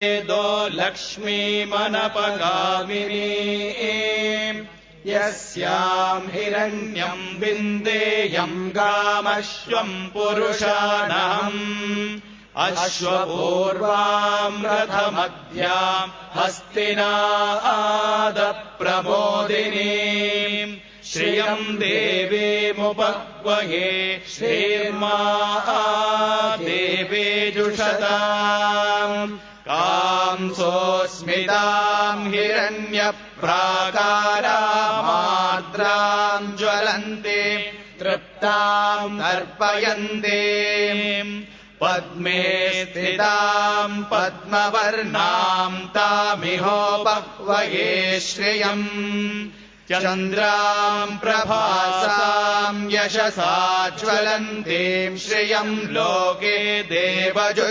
वेदो लक्ष्मीमनपगामिनी यस्याम् हिरण्यम् विन्देयम् गामश्वम् पुरुषाणम् अश्वपूर्वाम् रथमध्याम् हस्तिनादप्रमोदिनीम् श्रियम् देवीमुपह्वये श्रीर्मा देवेजुषताम् कांसोऽस्मिताम् हिरण्यप्राकारामार्द्राम् ज्वलन्ते तृप्ताम् तर्पयन्ते पद्मे स्थिताम् पद्मवर्णाम् तामिहोपह्वये श्रियम् चन्द्राम् प्रभासाम् यशसा ज्वलन्तीम् श्रियम् लोके देवजुष्टामुदारा